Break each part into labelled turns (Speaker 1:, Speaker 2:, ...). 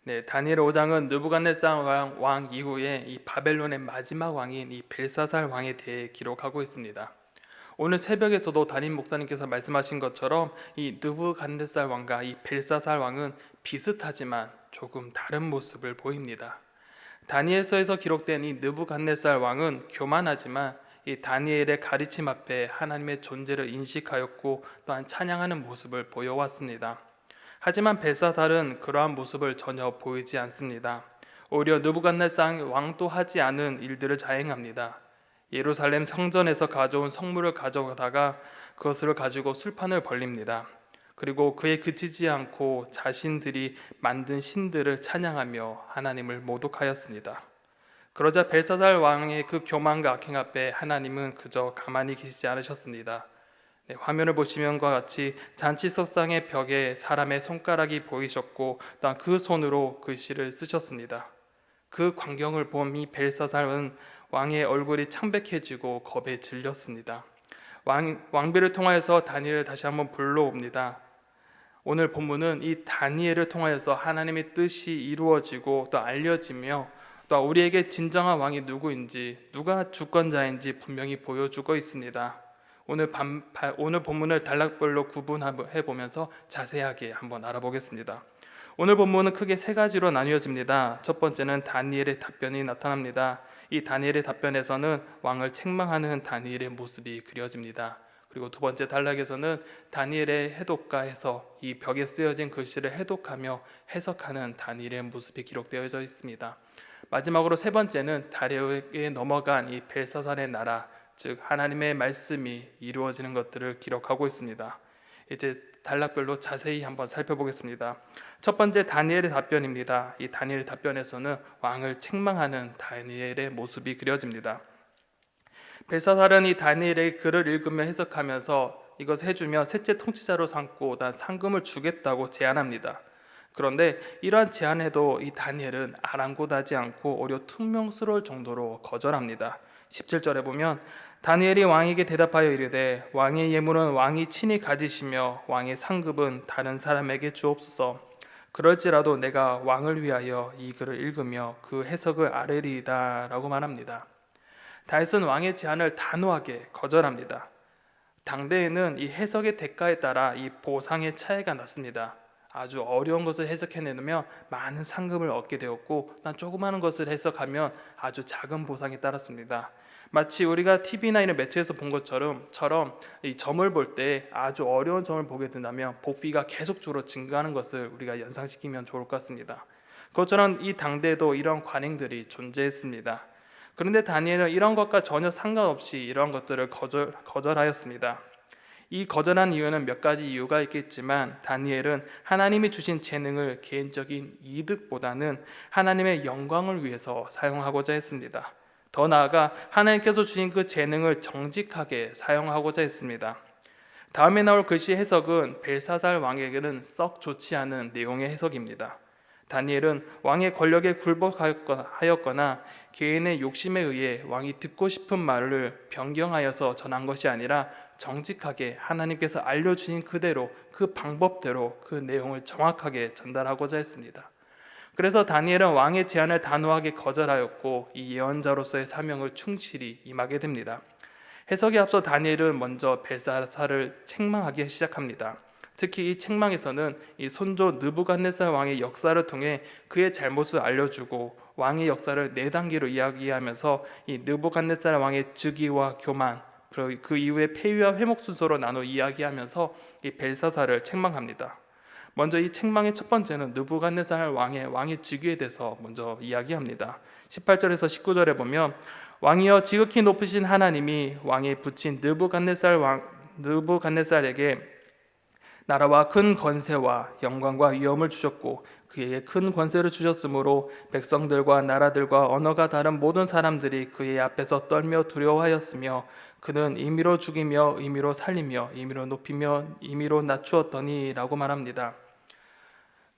Speaker 1: 네, 다니엘 5장은 느부갓네살 왕 이후에 이 바벨론의 마지막 왕인 이 벨사살 왕에 대해 기록하고 있습니다. 오늘 새벽에서도 담임 목사님께서 말씀하신 것처럼 이 느부갓네살 왕과 이 벨사살 왕은 비슷하지만 조금 다른 모습을 보입니다. 다니엘서에서 기록된 이 느부갓네살 왕은 교만하지만 이 다니엘의 가르침 앞에 하나님의 존재를 인식하였고 또한 찬양하는 모습을 보여왔습니다. 하지만 벨사살은 그러한 모습을 전혀 보이지 않습니다. 오히려 느부갓네살 왕도 하지 않은 일들을 자행합니다. 예루살렘 성전에서 가져온 성물을 가져다가 그것을 가지고 술판을 벌립니다. 그리고 그에 그치지 않고 자신들이 만든 신들을 찬양하며 하나님을 모독하였습니다. 그러자 벨사살 왕의 그 교만과 악행 앞에 하나님은 그저 가만히 계시지 않으셨습니다. 네, 화면을 보시면과 같이 잔치석상의 벽에 사람의 손가락이 보이셨고 또한 그 손으로 글씨를 쓰셨습니다. 그 광경을 본 이 벨사살은 왕의 얼굴이 창백해지고 겁에 질렸습니다. 왕비를 통하여서 다니엘을 다시 한번 불러옵니다. 오늘 본문은 이 다니엘을 통하여서 하나님의 뜻이 이루어지고 또 알려지며 또 우리에게 진정한 왕이 누구인지, 누가 주권자인지 분명히 보여주고 있습니다. 오늘 본문을 단락별로 구분해 보면서 자세하게 한번 알아보겠습니다. 오늘 본문은 크게 세 가지로 나뉘어집니다. 첫 번째는 다니엘의 답변이 나타납니다. 이 다니엘의 답변에서는 왕을 책망하는 다니엘의 모습이 그려집니다. 그리고 두 번째 단락에서는 다니엘의 해독가에서 이 벽에 쓰여진 글씨를 해독하며 해석하는 다니엘의 모습이 기록되어져 있습니다. 마지막으로 세 번째는 다리오에게 넘어간 이 벨사살의 나라, 즉 하나님의 말씀이 이루어지는 것들을 기록하고 있습니다. 이제 단락별로 자세히 한번 살펴보겠습니다. 첫 번째 다니엘의 답변입니다. 이 다니엘의 답변에서는 왕을 책망하는 다니엘의 모습이 그려집니다. 벨사살은 이 다니엘의 글을 읽으며 해석하면서 이것을 해주며 셋째 통치자로 삼고 난 상금을 주겠다고 제안합니다. 그런데 이러한 제안에도 이 다니엘은 아랑곳하지 않고 오히려 퉁명스러울 정도로 거절합니다. 17절에 보면 다니엘이 왕에게 대답하여 이르되 왕의 예물은 왕이 친히 가지시며 왕의 상급은 다른 사람에게 주옵소서. 그럴지라도 내가 왕을 위하여 이 글을 읽으며 그 해석을 아뢰리이다 라고 말합니다. 다윗은 왕의 제안을 단호하게 거절합니다. 당대에는 이 해석의 대가에 따라 이 보상의 차이가 났습니다. 아주 어려운 것을 해석해내면 많은 상금을 얻게 되었고 난 조그마한 것을 해석하면 아주 작은 보상이 따랐습니다. 마치 우리가 TV나 이런 매체에서 본 것처럼 이 점을 볼 때 아주 어려운 점을 보게 된다면 복비가 계속적으로 증가하는 것을 우리가 연상시키면 좋을 것 같습니다. 그것처럼 이 당대에도 이런 관행들이 존재했습니다. 그런데 다니엘은 이런 것과 전혀 상관없이 이런 것들을 거절하였습니다. 이 거절한 이유는 몇 가지 이유가 있겠지만 다니엘은 하나님이 주신 재능을 개인적인 이득보다는 하나님의 영광을 위해서 사용하고자 했습니다. 더 나아가 하나님께서 주신 그 재능을 정직하게 사용하고자 했습니다. 다음에 나올 글씨 해석은 벨사살 왕에게는 썩 좋지 않은 내용의 해석입니다. 다니엘은 왕의 권력에 굴복하였거나 개인의 욕심에 의해 왕이 듣고 싶은 말을 변경하여서 전한 것이 아니라 정직하게 하나님께서 알려주신 그대로 그 방법대로 그 내용을 정확하게 전달하고자 했습니다. 그래서 다니엘은 왕의 제안을 단호하게 거절하였고 이 예언자로서의 사명을 충실히 임하게 됩니다. 해석에 앞서 다니엘은 먼저 벨사살을 책망하기 시작합니다. 특히 이 책망에서는 이 손조 느부갓네살 왕의 역사를 통해 그의 잘못을 알려주고 왕의 역사를 네 단계로 이야기하면서 이 느부갓네살 왕의 즉위와 교만, 그 이후의 폐위와 회복 순서로 나눠 이야기하면서 이 벨사살을 책망합니다. 먼저 이 책망의 첫 번째는 느부갓네살 왕의 즉위에 대해서 먼저 이야기합니다. 18절에서 19절에 보면 왕이여 지극히 높으신 하나님이 왕에 붙인 느부갓네살에게 나라와 큰 권세와 영광과 위엄을 주셨고 그에게 큰 권세를 주셨으므로 백성들과 나라들과 언어가 다른 모든 사람들이 그의 앞에서 떨며 두려워하였으며 그는 임의로 죽이며 임의로 살리며 임의로 높이며 임의로 낮추었더니 라고 말합니다.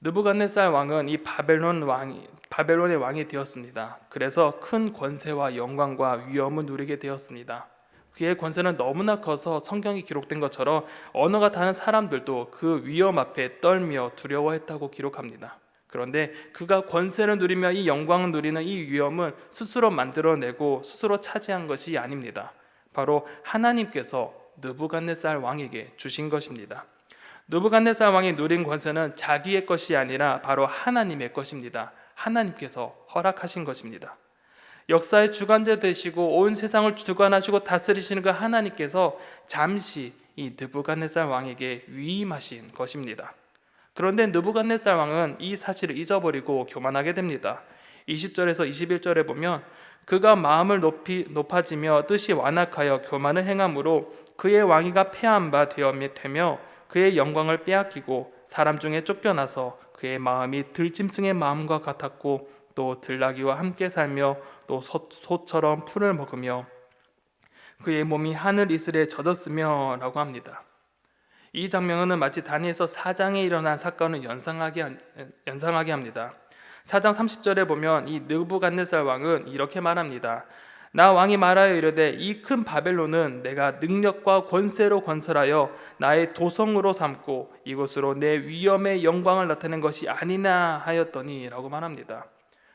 Speaker 1: 느부갓네살 왕은 이 바벨론의 왕이 되었습니다. 그래서 큰 권세와 영광과 위엄을 누리게 되었습니다. 그의 권세는 너무나 커서 성경이 기록된 것처럼 언어가 다른 사람들도 그 위엄 앞에 떨며 두려워했다고 기록합니다. 그런데 그가 권세를 누리며 이 영광을 누리는 이 위엄은 스스로 만들어내고 스스로 차지한 것이 아닙니다. 바로 하나님께서 느부갓네살 왕에게 주신 것입니다. 느부갓네살 왕이 누린 권세는 자기의 것이 아니라 바로 하나님의 것입니다. 하나님께서 허락하신 것입니다. 역사의 주관자 되시고 온 세상을 주관하시고 다스리시는 그 하나님께서 잠시 이 느부갓네살 왕에게 위임하신 것입니다. 그런데 느부갓네살 왕은 이 사실을 잊어버리고 교만하게 됩니다. 20절에서 21절에 보면 그가 마음을 높아지며 뜻이 완악하여 교만을 행함으로 그의 왕위가 패한 바 되며 그의 영광을 빼앗기고 사람 중에 쫓겨나서 그의 마음이 들짐승의 마음과 같았고 또 들나귀와 함께 살며 또 소처럼 풀을 먹으며 그의 몸이 하늘 이슬에 젖었으며 라고 합니다. 이 장면은 마치 다니엘서 4장에 일어난 사건을 연상하게 합니다. 4장 30절에 보면 이 느부갓네살 왕은 이렇게 말합니다. 나 왕이 말하여 이르되 이 큰 바벨론은 내가 능력과 권세로 건설하여 나의 도성으로 삼고 이곳으로 내 위엄의 영광을 나타낸 것이 아니나 하였더니 라고 말합니다.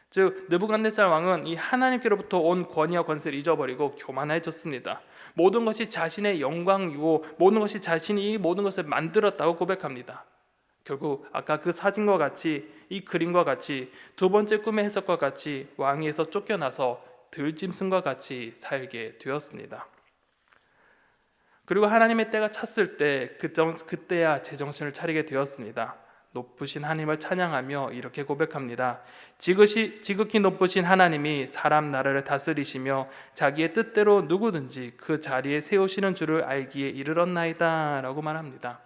Speaker 1: 즉 느부갓네살 왕은 이 하나님께로부터 온 권위와 권세를 잊어버리고 교만해졌습니다. 모든 것이 자신의 영광이고 모든 것이 자신이 이 모든 것을 만들었다고 고백합니다. 결국 아까 그 사진과 같이 이 그림과 같이 두 번째 꿈의 해석과 같이 왕위에서 쫓겨나서 들짐승과 같이 살게 되었습니다. 그리고 하나님의 때가 찼을 때 그때야 제정신을 차리게 되었습니다. 높으신 하나님을 찬양하며 이렇게 고백합니다. 지극히 높으신 하나님이 사람 나라를 다스리시며 자기의 뜻대로 누구든지 그 자리에 세우시는 줄을 알기에 이르렀나이다 라고 말합니다.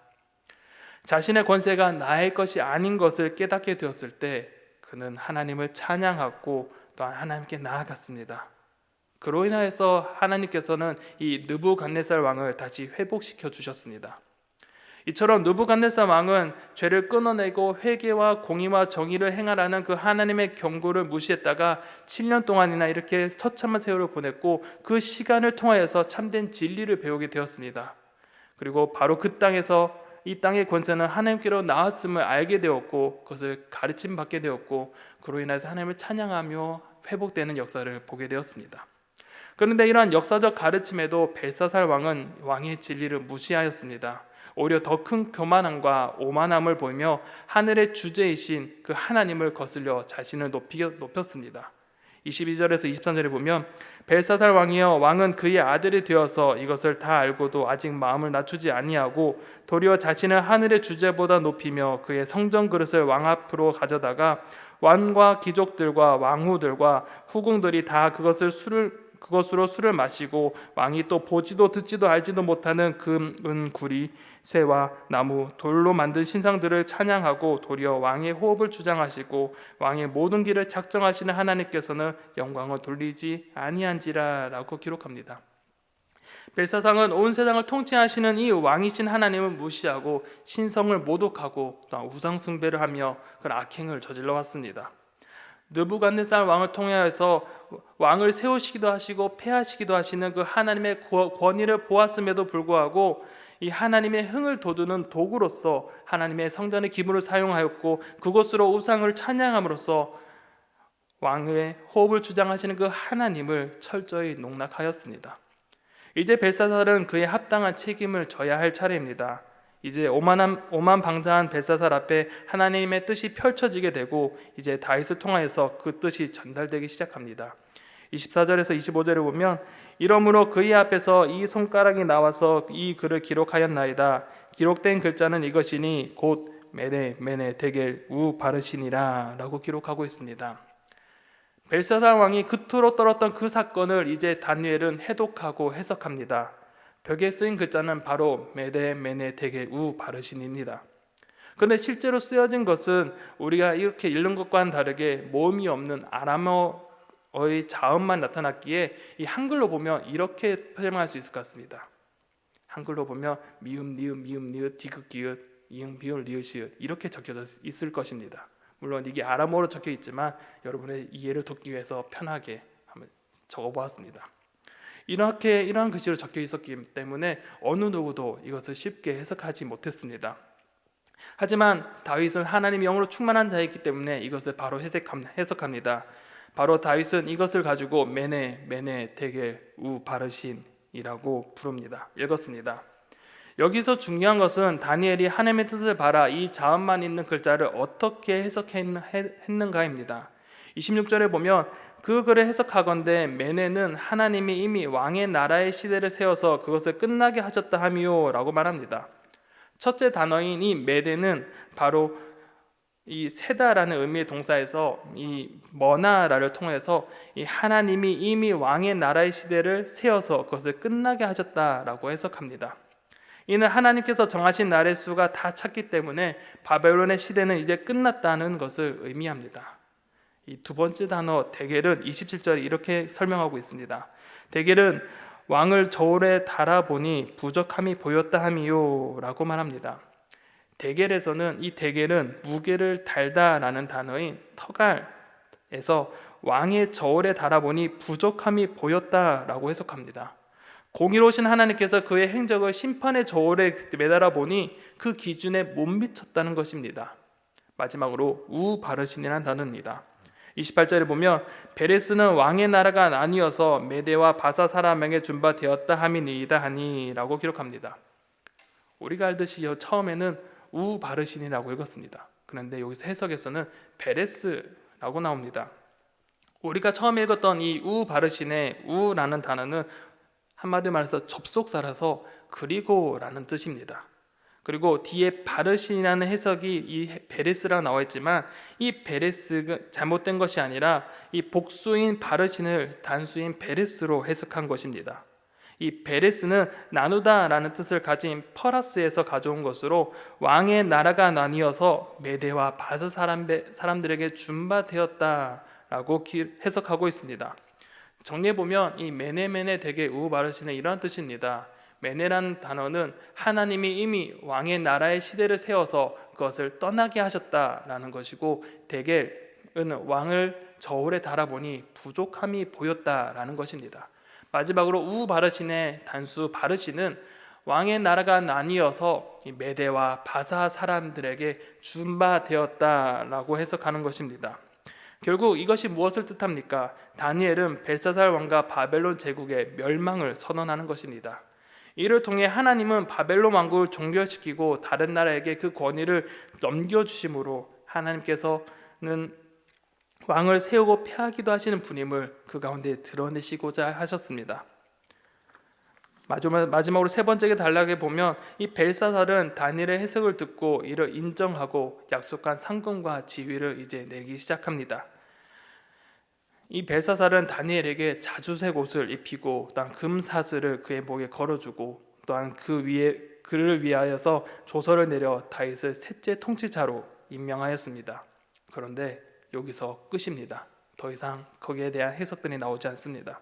Speaker 1: 자신의 권세가 나의 것이 아닌 것을 깨닫게 되었을 때 그는 하나님을 찬양하고 또한 하나님께 나아갔습니다. 그로 인하여서 하나님께서는 이 느부갓네살 왕을 다시 회복시켜 주셨습니다. 이처럼 느부갓네살 왕은 죄를 끊어내고 회개와 공의와 정의를 행하라는 그 하나님의 경고를 무시했다가 7년 동안이나 이렇게 처참한 세월을 보냈고 그 시간을 통하여서 참된 진리를 배우게 되었습니다. 그리고 바로 그 땅에서 이 땅의 권세는 하나님께로 나왔음을 알게 되었고 그것을 가르침 받게 되었고 그로 인해서 하나님을 찬양하며 회복되는 역사를 보게 되었습니다. 그런데 이러한 역사적 가르침에도 벨사살 왕은 왕의 진리를 무시하였습니다. 오히려 더 큰 교만함과 오만함을 보이며 하늘의 주제이신 그 하나님을 거슬려 자신을 높였습니다. 22절에서 23절에 보면 벨사살 왕이여 왕은 그의 아들이 되어서 이것을 다 알고도 아직 마음을 낮추지 아니하고 도리어 자신을 하늘의 주제보다 높이며 그의 성전 그릇을 왕 앞으로 가져다가 왕과 귀족들과 왕후들과 후궁들이 다 그것으로 술을 마시고 왕이 또 보지도 듣지도 알지도 못하는 금, 은, 구리, 새와 나무, 돌로 만든 신상들을 찬양하고 도리어 왕의 호흡을 주장하시고 왕의 모든 길을 작정하시는 하나님께서는 영광을 돌리지 아니한지라 라고 기록합니다. 벨사상은 온 세상을 통치하시는 이 왕이신 하나님을 무시하고 신성을 모독하고 또 우상 숭배를 하며 그런 악행을 저질러 왔습니다. 느부갓네살 왕을 통하여서 왕을 세우시기도 하시고 폐하시기도 하시는 그 하나님의 권위를 보았음에도 불구하고 이 하나님의 흥을 돋우는 도구로서 하나님의 성전의 기물을 사용하였고 그곳으로 우상을 찬양함으로써 왕의 호흡을 주장하시는 그 하나님을 철저히 농락하였습니다. 이제 벨사살은 그에 합당한 책임을 져야 할 차례입니다. 이제 오만방자한 벨사살 앞에 하나님의 뜻이 펼쳐지게 되고 이제 다윗을 통하여서 그 뜻이 전달되기 시작합니다. 24절에서 25절에 보면 이러므로 그의 앞에서 이 손가락이 나와서 이 글을 기록하였나이다. 기록된 글자는 이것이니 곧 메네 데겔 우 바르시니라 라고 기록하고 있습니다. 벨사살 왕이 그토록 떨었던 그 사건을 이제 다니엘은 해독하고 해석합니다. 벽에 쓰인 글자는 바로 메네 데겔 우 바르시니입니다. 그런데 실제로 쓰여진 것은 우리가 이렇게 읽는 것과는 다르게 모음이 없는 아람어의 자음만 나타났기에 이 한글로 보면 이렇게 설명할 수 있을 것 같습니다. 한글로 보면 미음 니읒 디귿 기읒 이응 비올 리을 시읒 이렇게 적혀져 있을 것입니다. 물론 이게 아람어로 적혀 있지만 여러분의 이해를 돕기 위해서 편하게 한번 적어보았습니다. 이러한 글씨로 적혀 있었기 때문에 어느 누구도 이것을 쉽게 해석하지 못했습니다. 하지만 다윗은 하나님의 영으로 충만한 자였기 때문에 이것을 바로 해석합니다. 바로 다윗은 이것을 가지고 메네 메네 데겔 우 바르신이라고 부릅니다. 읽었습니다. 여기서 중요한 것은 다니엘이 하나님의 뜻을 봐라 이 자음만 있는 글자를 어떻게 해석했는가입니다. 26절에 보면 그 글을 해석하건대 메네는 하나님이 이미 왕의 나라의 시대를 세워서 그것을 끝나게 하셨다 하미요 라고 말합니다. 첫째 단어인 이 메네는 바로 이 세다라는 의미의 동사에서 이 머나라를 통해서 이 하나님이 이미 왕의 나라의 시대를 세워서 그것을 끝나게 하셨다라고 해석합니다. 이는 하나님께서 정하신 날의 수가 다 찼기 때문에 바벨론의 시대는 이제 끝났다는 것을 의미합니다. 이 두 번째 단어 데겔은 27절에 이렇게 설명하고 있습니다. 데겔은 왕을 저울에 달아보니 부족함이 보였다 함이요 라고 말합니다. 데겔에서는 이 데겔은 무게를 달다라는 단어인 터갈에서 왕의 저울에 달아보니 부족함이 보였다라고 해석합니다. 공의로우신 하나님께서 그의 행적을 심판의 저울에 매달아 보니 그 기준에 못 미쳤다는 것입니다. 마지막으로 우 바르신이라는 단어입니다. 28절에 보면 베레스는 왕의 나라가 나뉘어서 메대와 바사 사람에게 준바되었다 함이니이다 하니라고 기록합니다. 우리가 알듯이 처음에는 우 바르신이라고 읽었습니다. 그런데 여기서 해석에서는 베레스라고 나옵니다. 우리가 처음 읽었던 이 우 바르신의 우라는 단어는 한마디로 말해서 접속사라서 그리고라는 뜻입니다. 그리고 뒤에 바르신이라는 해석이 이 베레스라 나와 있지만 이 베레스가 잘못된 것이 아니라 이 복수인 바르신을 단수인 베레스로 해석한 것입니다. 이 베레스는 나누다라는 뜻을 가진 퍼라스에서 가져온 것으로 왕의 나라가 나뉘어서 메대와 바사 사람들에게 준바되었다라고 해석하고 있습니다. 정리해보면 이 메네메네 데겔 우 바르신은 이러한 뜻입니다. 메네라는 단어는 하나님이 이미 왕의 나라의 시대를 세워서 그것을 떠나게 하셨다라는 것이고 데겔은 왕을 저울에 달아보니 부족함이 보였다라는 것입니다. 마지막으로 우 바르신의 단수 바르신은 왕의 나라가 나뉘어서 메대와 바사 사람들에게 준바되었다라고 해석하는 것입니다. 결국 이것이 무엇을 뜻합니까? 다니엘은 벨사살 왕과 바벨론 제국의 멸망을 선언하는 것입니다. 이를 통해 하나님은 바벨론 왕국을 종결시키고 다른 나라에게 그 권위를 넘겨주심으로 하나님께서는 왕을 세우고 폐하기도 하시는 분임을 그 가운데 드러내시고자 하셨습니다. 마지막으로 세 번째 단락에 보면 이 벨사살은 다니엘의 해석을 듣고 이를 인정하고 약속한 상금과 지위를 이제 내기 시작합니다. 이 벨사살은 다니엘에게 자주색 옷을 입히고 또한 금사슬을 그의 목에 걸어주고 또한 그를 위하여서 조서를 내려 다윗을 셋째 통치자로 임명하였습니다. 그런데 여기서 끝입니다. 더 이상 거기에 대한 해석들이 나오지 않습니다.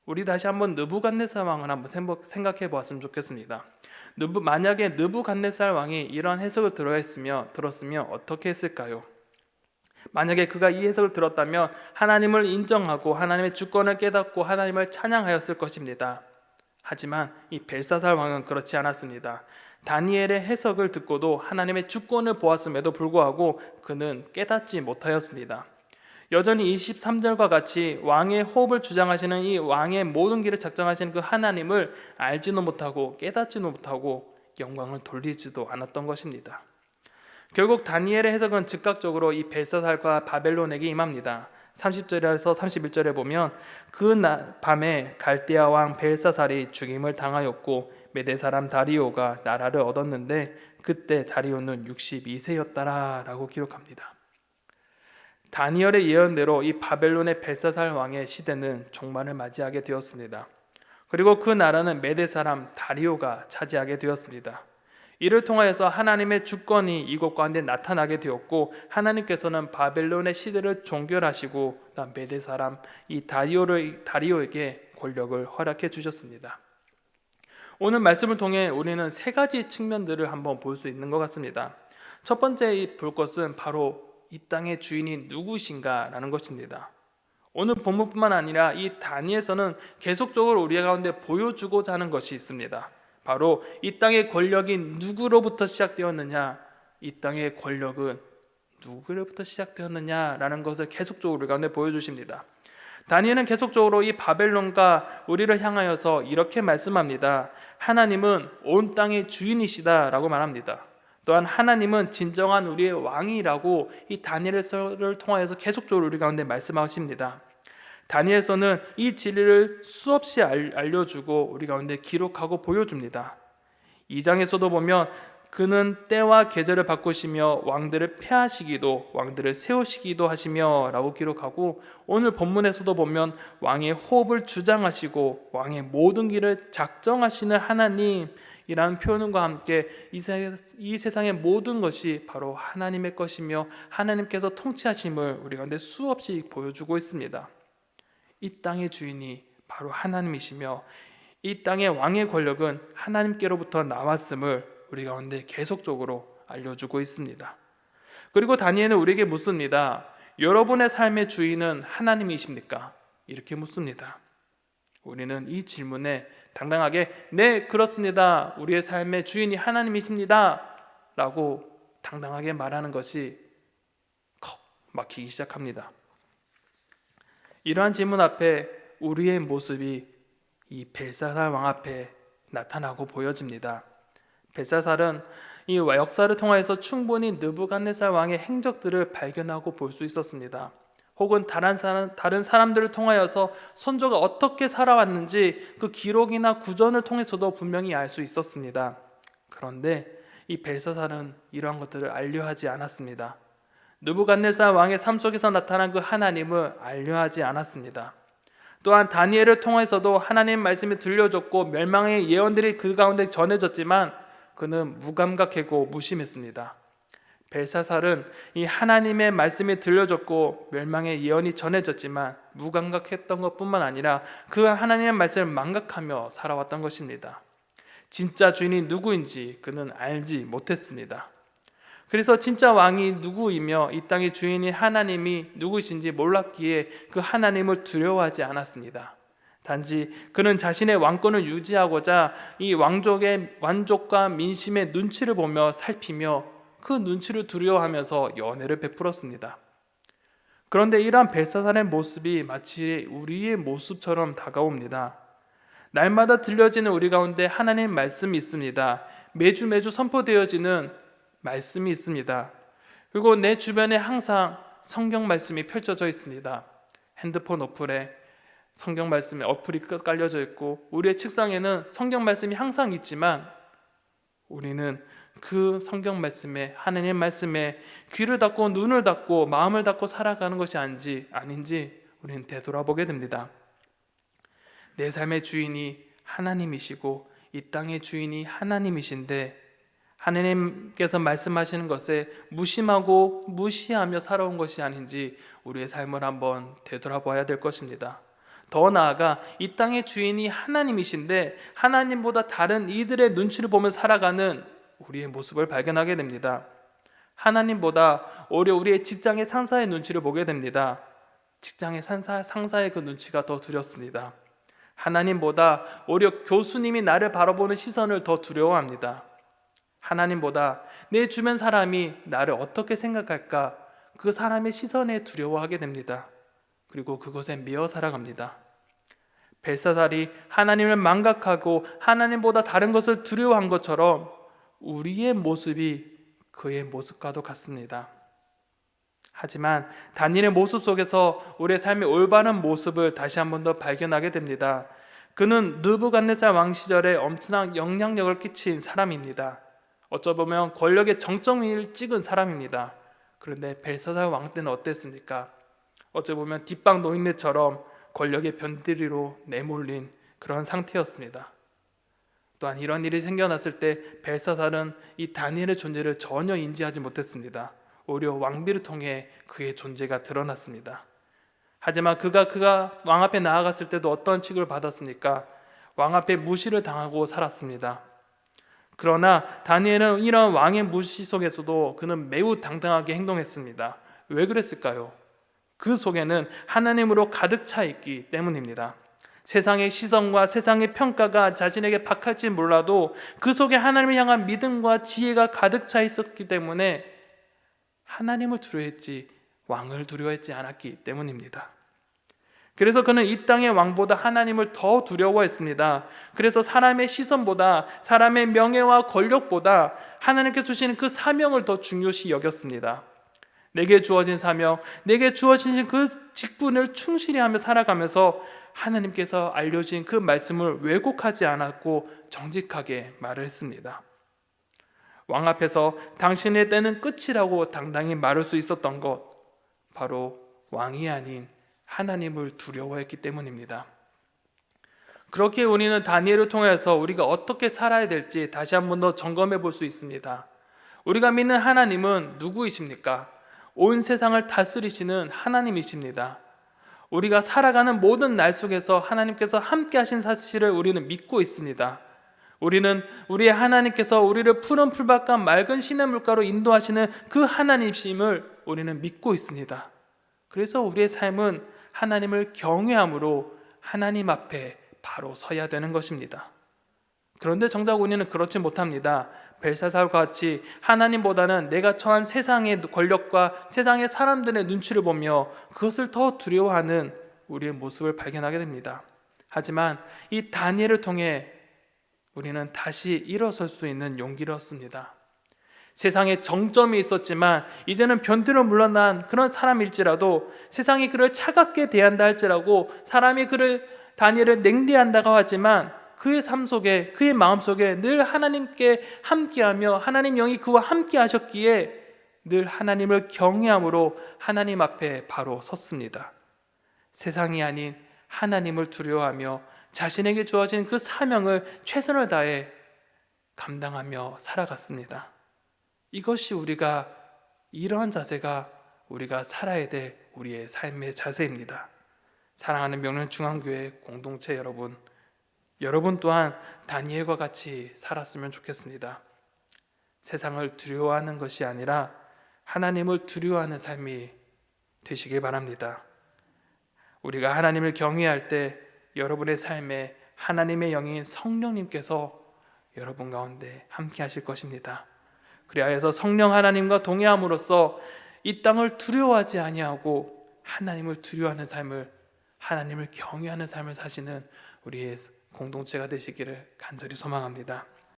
Speaker 1: 우리 다시 한번 느부갓네살 왕을 한번 생각해 보았으면 좋겠습니다. 만약에 느부갓네살 왕이 이런 해석을 들었으면 어떻게 했을까요? 만약에 그가 이 해석을 들었다면 하나님을 인정하고 하나님의 주권을 깨닫고 하나님을 찬양하였을 것입니다. 하지만 이 벨사살 왕은 그렇지 않았습니다. 다니엘의 해석을 듣고도 하나님의 주권을 보았음에도 불구하고 그는 깨닫지 못하였습니다. 여전히 23절과 같이 왕의 호흡을 주장하시는 이 왕의 모든 길을 작정하시는 그 하나님을 알지도 못하고 깨닫지도 못하고 영광을 돌리지도 않았던 것입니다. 결국 다니엘의 해석은 즉각적으로 이 벨사살과 바벨론에게 임합니다. 30절에서 31절에 보면 그 밤에 갈대아 왕 벨사살이 죽임을 당하였고 메대 사람 다리오가 나라를 얻었는데 그때 다리오는 62세였더라 라고 기록합니다. 다니엘의 예언대로 이 바벨론의 벨사살 왕의 시대는 종말을 맞이하게 되었습니다. 그리고 그 나라는 메대 사람 다리오가 차지하게 되었습니다. 이를 통하여서 하나님의 주권이 이곳 가운데 나타나게 되었고 하나님께서는 바벨론의 시대를 종결하시고 메대 사람 이 다리오에게 권력을 허락해 주셨습니다. 오늘 말씀을 통해 우리는 세 가지 측면들을 한번 볼 수 있는 것 같습니다. 첫 번째 볼 것은 바로 이 땅의 주인이 누구신가라는 것입니다. 오늘 본문뿐만 아니라 이 다니엘서는 계속적으로 우리 가운데 보여주고자 하는 것이 있습니다. 바로 이 땅의 권력이 누구로부터 시작되었느냐, 이 땅의 권력은 누구로부터 시작되었느냐라는 것을 계속적으로 우리 가운데 보여주십니다. 다니엘은 계속적으로 이 바벨론과 우리를 향하여서 이렇게 말씀합니다. 하나님은 온 땅의 주인이시다라고 말합니다. 또한 하나님은 진정한 우리의 왕이라고 이 다니엘서를 통하여서 계속적으로 우리 가운데 말씀하십니다. 다니엘서는 이 진리를 수없이 알려주고 우리 가운데 기록하고 보여줍니다. 2장에서도 보면 그는 때와 계절을 바꾸시며 왕들을 폐하시기도 왕들을 세우시기도 하시며 라고 기록하고, 오늘 본문에서도 보면 왕의 호흡을 주장하시고 왕의 모든 길을 작정하시는 하나님이라는 표현과 함께 이 세상의 모든 것이 바로 하나님의 것이며 하나님께서 통치하심을 우리 가운데 수없이 보여주고 있습니다. 이 땅의 주인이 바로 하나님이시며 이 땅의 왕의 권력은 하나님께로부터 나왔음을 우리 가운데 계속적으로 알려주고 있습니다. 그리고 다니엘은 우리에게 묻습니다. 여러분의 삶의 주인은 하나님이십니까? 이렇게 묻습니다. 우리는 이 질문에 당당하게 네, 그렇습니다. 우리의 삶의 주인이 하나님이십니다 라고 당당하게 말하는 것이 컥 막히기 시작합니다. 이러한 질문 앞에 우리의 모습이 이 벨사살 왕 앞에 나타나고 보여집니다. 벨사살은 이 역사를 통해서 충분히 느부갓네살 왕의 행적들을 발견하고 볼 수 있었습니다. 혹은 다른 사람들을 통하여서 선조가 어떻게 살아왔는지 그 기록이나 구전을 통해서도 분명히 알 수 있었습니다. 그런데 이 벨사살은 이러한 것들을 알려하지 않았습니다. 느부갓네살 왕의 삶 속에서 나타난 그 하나님을 알려하지 않았습니다. 또한 다니엘을 통해서도 하나님 말씀이 들려졌고 멸망의 예언들이 그 가운데 전해졌지만 그는 무감각하고 무심했습니다. 벨사살은 이 하나님의 말씀이 들려졌고 멸망의 예언이 전해졌지만 무감각했던 것뿐만 아니라 그 하나님의 말씀을 망각하며 살아왔던 것입니다. 진짜 주인이 누구인지 그는 알지 못했습니다. 그래서 진짜 왕이 누구이며 이 땅의 주인이 하나님이 누구신지 몰랐기에 그 하나님을 두려워하지 않았습니다. 단지 그는 자신의 왕권을 유지하고자 이 왕족의 만족과 민심의 눈치를 보며 살피며 그 눈치를 두려워하면서 연애를 베풀었습니다. 그런데 이러한 벨사살의 모습이 마치 우리의 모습처럼 다가옵니다. 날마다 들려지는 우리 가운데 하나님 말씀이 있습니다. 매주 선포되어지는 말씀이 있습니다. 그리고 내 주변에 항상 성경 말씀이 펼쳐져 있습니다. 핸드폰 어플에 성경 말씀의 어플이 깔려져 있고 우리의 책상에는 성경 말씀이 항상 있지만 우리는 그 성경 말씀에, 하나님의 말씀에 귀를 닫고 눈을 닫고 마음을 닫고 살아가는 것이 아닌지 우리는 되돌아보게 됩니다. 내 삶의 주인이 하나님이시고 이 땅의 주인이 하나님이신데 하나님께서 말씀하시는 것에 무심하고 무시하며 살아온 것이 아닌지 우리의 삶을 한번 되돌아봐야 될 것입니다. 더 나아가 이 땅의 주인이 하나님이신데 하나님보다 다른 이들의 눈치를 보며 살아가는 우리의 모습을 발견하게 됩니다. 하나님보다 오히려 우리의 직장의 상사의 눈치를 보게 됩니다. 직장의 상사의 그 눈치가 더 두렵습니다. 하나님보다 오히려 교수님이 나를 바라보는 시선을 더 두려워합니다. 하나님보다 내 주변 사람이 나를 어떻게 생각할까, 그 사람의 시선에 두려워하게 됩니다. 그리고 그것에 매어 살아갑니다. 벨사살이 하나님을 망각하고 하나님보다 다른 것을 두려워한 것처럼 우리의 모습이 그의 모습과도 같습니다. 하지만 다니엘의 모습 속에서 우리의 삶의 올바른 모습을 다시 한 번 더 발견하게 됩니다. 그는 느부갓네살 왕 시절에 엄청난 영향력을 끼친 사람입니다. 어쩌보면 권력의 정점을 찍은 사람입니다. 그런데 벨사살 왕 때는 어땠습니까? 어쩌보면 뒷방 노인네처럼 권력의 변두리로 내몰린 그런 상태였습니다. 또한 이런 일이 생겨났을 때 벨사살은 이 다니엘의 존재를 전혀 인지하지 못했습니다. 오히려 왕비를 통해 그의 존재가 드러났습니다. 하지만 그가 왕 앞에 나아갔을 때도 어떤 취급을 받았습니까? 왕 앞에 무시를 당하고 살았습니다. 그러나 다니엘은 이런 왕의 무시 속에서도 그는 매우 당당하게 행동했습니다. 왜 그랬을까요? 그 속에는 하나님으로 가득 차 있기 때문입니다. 세상의 시선과 세상의 평가가 자신에게 박할지 몰라도 그 속에 하나님을 향한 믿음과 지혜가 가득 차 있었기 때문에 하나님을 두려워했지 왕을 두려워했지 않았기 때문입니다. 그래서 그는 이 땅의 왕보다 하나님을 더 두려워했습니다. 그래서 사람의 시선보다, 사람의 명예와 권력보다 하나님께 주시는 그 사명을 더 중요시 여겼습니다. 내게 주어진 사명, 내게 주어진 그 직분을 충실히 하며 살아가면서 하나님께서 알려진 그 말씀을 왜곡하지 않았고 정직하게 말을 했습니다. 왕 앞에서 당신의 때는 끝이라고 당당히 말할 수 있었던 것, 바로 왕이 아닌 하나님을 두려워했기 때문입니다. 그렇게 우리는 다니엘을 통해서 우리가 어떻게 살아야 될지 다시 한 번 더 점검해 볼 수 있습니다. 우리가 믿는 하나님은 누구이십니까? 온 세상을 다스리시는 하나님이십니다. 우리가 살아가는 모든 날 속에서 하나님께서 함께 하신 사실을 우리는 믿고 있습니다. 우리는 우리의 하나님께서 우리를 푸른 풀밭과 맑은 시냇물가로 인도하시는 그 하나님이심을 우리는 믿고 있습니다. 그래서 우리의 삶은 하나님을 경외함으로 하나님 앞에 바로 서야 되는 것입니다. 그런데 정작 우리는 그렇지 못합니다. 벨사살과 같이 하나님보다는 내가 처한 세상의 권력과 세상의 사람들의 눈치를 보며 그것을 더 두려워하는 우리의 모습을 발견하게 됩니다. 하지만 이 다니엘을 통해 우리는 다시 일어설 수 있는 용기를 얻습니다. 세상에 정점이 있었지만 이제는 변두리로 물러난 그런 사람일지라도 세상이 그를 차갑게 대한다 할지라도 사람이 그를 다니엘을 냉대한다고 하지만 그의 삶 속에, 그의 마음 속에 늘 하나님께 함께하며 하나님 영이 그와 함께 하셨기에 늘 하나님을 경외함으로 하나님 앞에 바로 섰습니다. 세상이 아닌 하나님을 두려워하며 자신에게 주어진 그 사명을 최선을 다해 감당하며 살아갔습니다. 이것이 이러한 자세가 우리가 살아야 될 우리의 삶의 자세입니다. 사랑하는 명륜중앙교회 공동체 여러분 또한 다니엘과 같이 살았으면 좋겠습니다. 세상을 두려워하는 것이 아니라 하나님을 두려워하는 삶이 되시길 바랍니다. 우리가 하나님을 경외할 때 여러분의 삶에 하나님의 영인 성령님께서 여러분 가운데 함께 하실 것입니다. 그리하여서 성령 하나님과 동행함으로써 이 땅을 두려워하지 아니하고 하나님을 두려워하는 삶을, 하나님을 경외하는 삶을 사시는 우리의 공동체가 되시기를 간절히 소망합니다.